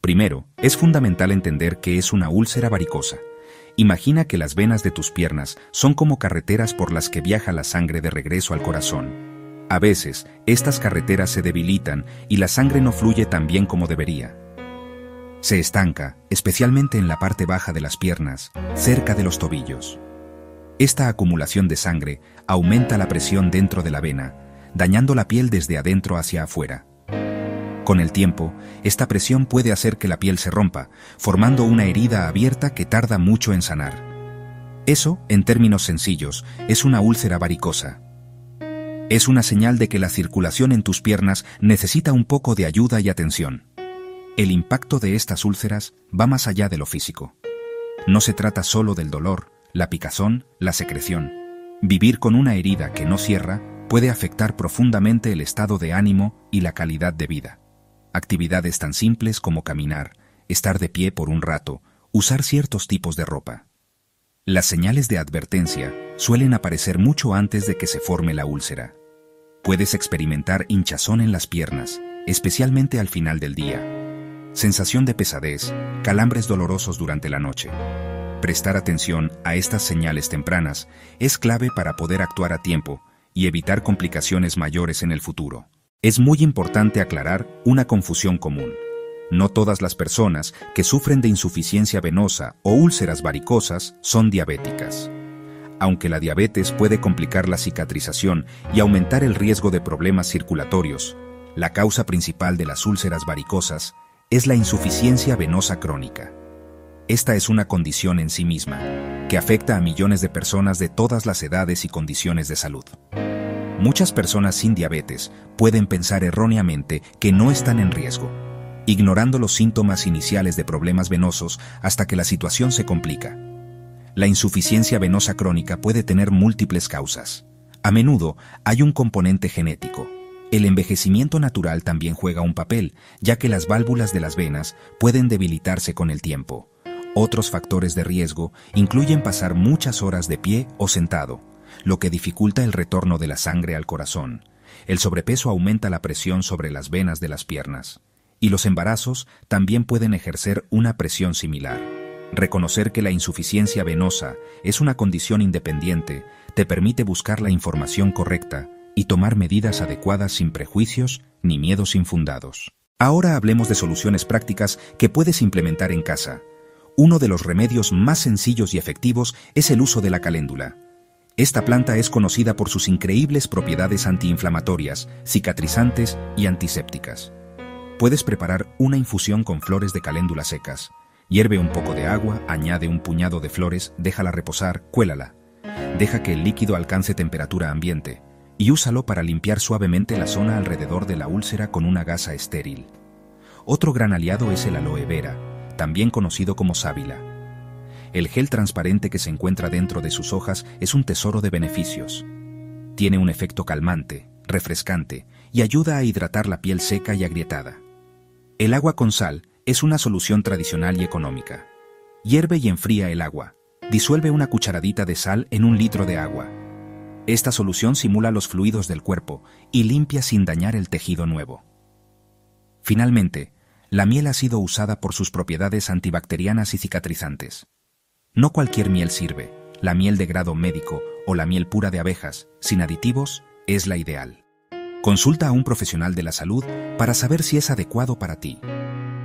Primero, es fundamental entender qué es una úlcera varicosa. Imagina que las venas de tus piernas son como carreteras por las que viaja la sangre de regreso al corazón. A veces, estas carreteras se debilitan y la sangre no fluye tan bien como debería. Se estanca, especialmente en la parte baja de las piernas, cerca de los tobillos. Esta acumulación de sangre aumenta la presión dentro de la vena, dañando la piel desde adentro hacia afuera. Con el tiempo, esta presión puede hacer que la piel se rompa, formando una herida abierta que tarda mucho en sanar. Eso, en términos sencillos, es una úlcera varicosa. Es una señal de que la circulación en tus piernas necesita un poco de ayuda y atención. El impacto de estas úlceras va más allá de lo físico. No se trata solo del dolor, la picazón, la secreción. Vivir con una herida que no cierra puede afectar profundamente el estado de ánimo y la calidad de vida. Actividades tan simples como caminar, estar de pie por un rato, usar ciertos tipos de ropa. Las señales de advertencia suelen aparecer mucho antes de que se forme la úlcera. Puedes experimentar hinchazón en las piernas, especialmente al final del día. Sensación de pesadez, calambres dolorosos durante la noche. Prestar atención a estas señales tempranas es clave para poder actuar a tiempo y evitar complicaciones mayores en el futuro. Es muy importante aclarar una confusión común. No todas las personas que sufren de insuficiencia venosa o úlceras varicosas son diabéticas. Aunque la diabetes puede complicar la cicatrización y aumentar el riesgo de problemas circulatorios, la causa principal de las úlceras varicosas es la insuficiencia venosa crónica. Esta es una condición en sí misma, que afecta a millones de personas de todas las edades y condiciones de salud. Muchas personas sin diabetes pueden pensar erróneamente que no están en riesgo, ignorando los síntomas iniciales de problemas venosos hasta que la situación se complica. La insuficiencia venosa crónica puede tener múltiples causas. A menudo hay un componente genético. El envejecimiento natural también juega un papel, ya que las válvulas de las venas pueden debilitarse con el tiempo. Otros factores de riesgo incluyen pasar muchas horas de pie o sentado, lo que dificulta el retorno de la sangre al corazón. El sobrepeso aumenta la presión sobre las venas de las piernas. Y los embarazos también pueden ejercer una presión similar. Reconocer que la insuficiencia venosa es una condición independiente te permite buscar la información correcta y tomar medidas adecuadas sin prejuicios ni miedos infundados. Ahora hablemos de soluciones prácticas que puedes implementar en casa. Uno de los remedios más sencillos y efectivos es el uso de la caléndula. Esta planta es conocida por sus increíbles propiedades antiinflamatorias, cicatrizantes y antisépticas. Puedes preparar una infusión con flores de caléndula secas. Hierve un poco de agua, añade un puñado de flores, déjala reposar, cuélala. Deja que el líquido alcance temperatura ambiente y úsalo para limpiar suavemente la zona alrededor de la úlcera con una gasa estéril. Otro gran aliado es el aloe vera, también conocido como sábila. El gel transparente que se encuentra dentro de sus hojas es un tesoro de beneficios. Tiene un efecto calmante, refrescante y ayuda a hidratar la piel seca y agrietada. El agua con sal es una solución tradicional y económica. Hierve y enfría el agua. Disuelve una cucharadita de sal en 1 litro de agua. Esta solución simula los fluidos del cuerpo y limpia sin dañar el tejido nuevo. Finalmente, la miel ha sido usada por sus propiedades antibacterianas y cicatrizantes. No cualquier miel sirve. La miel de grado médico o la miel pura de abejas, sin aditivos, es la ideal. Consulta a un profesional de la salud para saber si es adecuado para ti.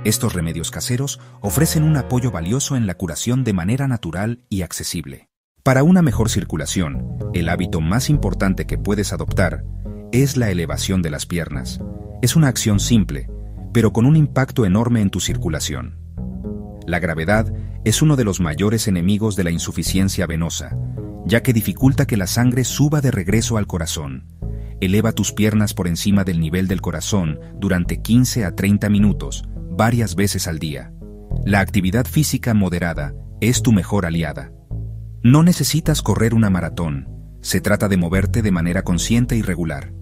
Estos remedios caseros ofrecen un apoyo valioso en la curación de manera natural y accesible. Para una mejor circulación, el hábito más importante que puedes adoptar es la elevación de las piernas. Es una acción simple, pero con un impacto enorme en tu circulación. La gravedad es uno de los mayores enemigos de la insuficiencia venosa, ya que dificulta que la sangre suba de regreso al corazón. Eleva tus piernas por encima del nivel del corazón durante 15 a 30 minutos, varias veces al día. La actividad física moderada es tu mejor aliada. No necesitas correr una maratón, se trata de moverte de manera consciente y regular.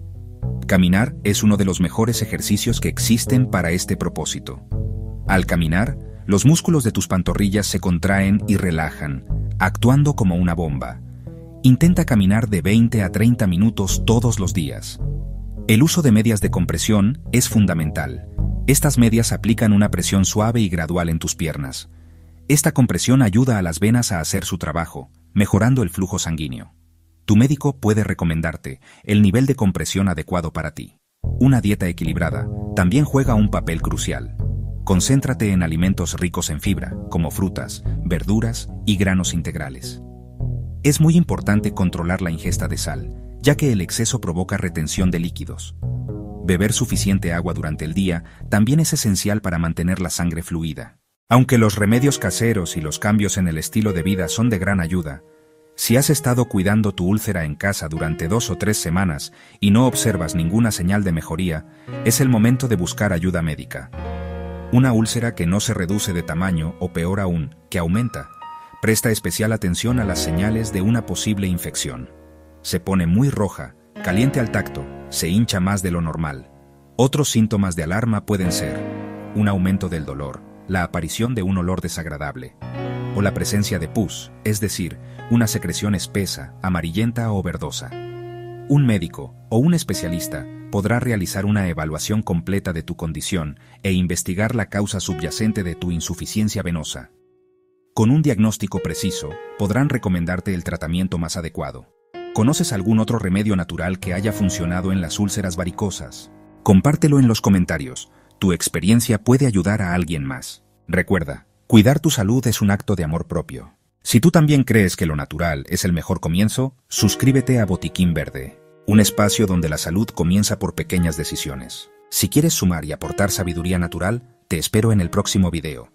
Caminar es uno de los mejores ejercicios que existen para este propósito. Al caminar, los músculos de tus pantorrillas se contraen y relajan, actuando como una bomba. Intenta caminar de 20 a 30 minutos todos los días. El uso de medias de compresión es fundamental. Estas medias aplican una presión suave y gradual en tus piernas. Esta compresión ayuda a las venas a hacer su trabajo, mejorando el flujo sanguíneo. Tu médico puede recomendarte el nivel de compresión adecuado para ti. Una dieta equilibrada también juega un papel crucial. Concéntrate en alimentos ricos en fibra, como frutas, verduras y granos integrales. Es muy importante controlar la ingesta de sal, ya que el exceso provoca retención de líquidos. Beber suficiente agua durante el día también es esencial para mantener la sangre fluida. Aunque los remedios caseros y los cambios en el estilo de vida son de gran ayuda, si has estado cuidando tu úlcera en casa durante 2 o 3 semanas y no observas ninguna señal de mejoría, es el momento de buscar ayuda médica. Una úlcera que no se reduce de tamaño o peor aún, que aumenta, presta especial atención a las señales de una posible infección. Se pone muy roja, caliente al tacto, se hincha más de lo normal. Otros síntomas de alarma pueden ser un aumento del dolor, la aparición de un olor desagradable, o la presencia de pus, es decir, una secreción espesa, amarillenta o verdosa. Un médico o un especialista podrá realizar una evaluación completa de tu condición e investigar la causa subyacente de tu insuficiencia venosa. Con un diagnóstico preciso, podrán recomendarte el tratamiento más adecuado. ¿Conoces algún otro remedio natural que haya funcionado en las úlceras varicosas? Compártelo en los comentarios. Tu experiencia puede ayudar a alguien más. Recuerda, cuidar tu salud es un acto de amor propio. Si tú también crees que lo natural es el mejor comienzo, suscríbete a Botiquín Verde, un espacio donde la salud comienza por pequeñas decisiones. Si quieres sumar y aportar sabiduría natural, te espero en el próximo video.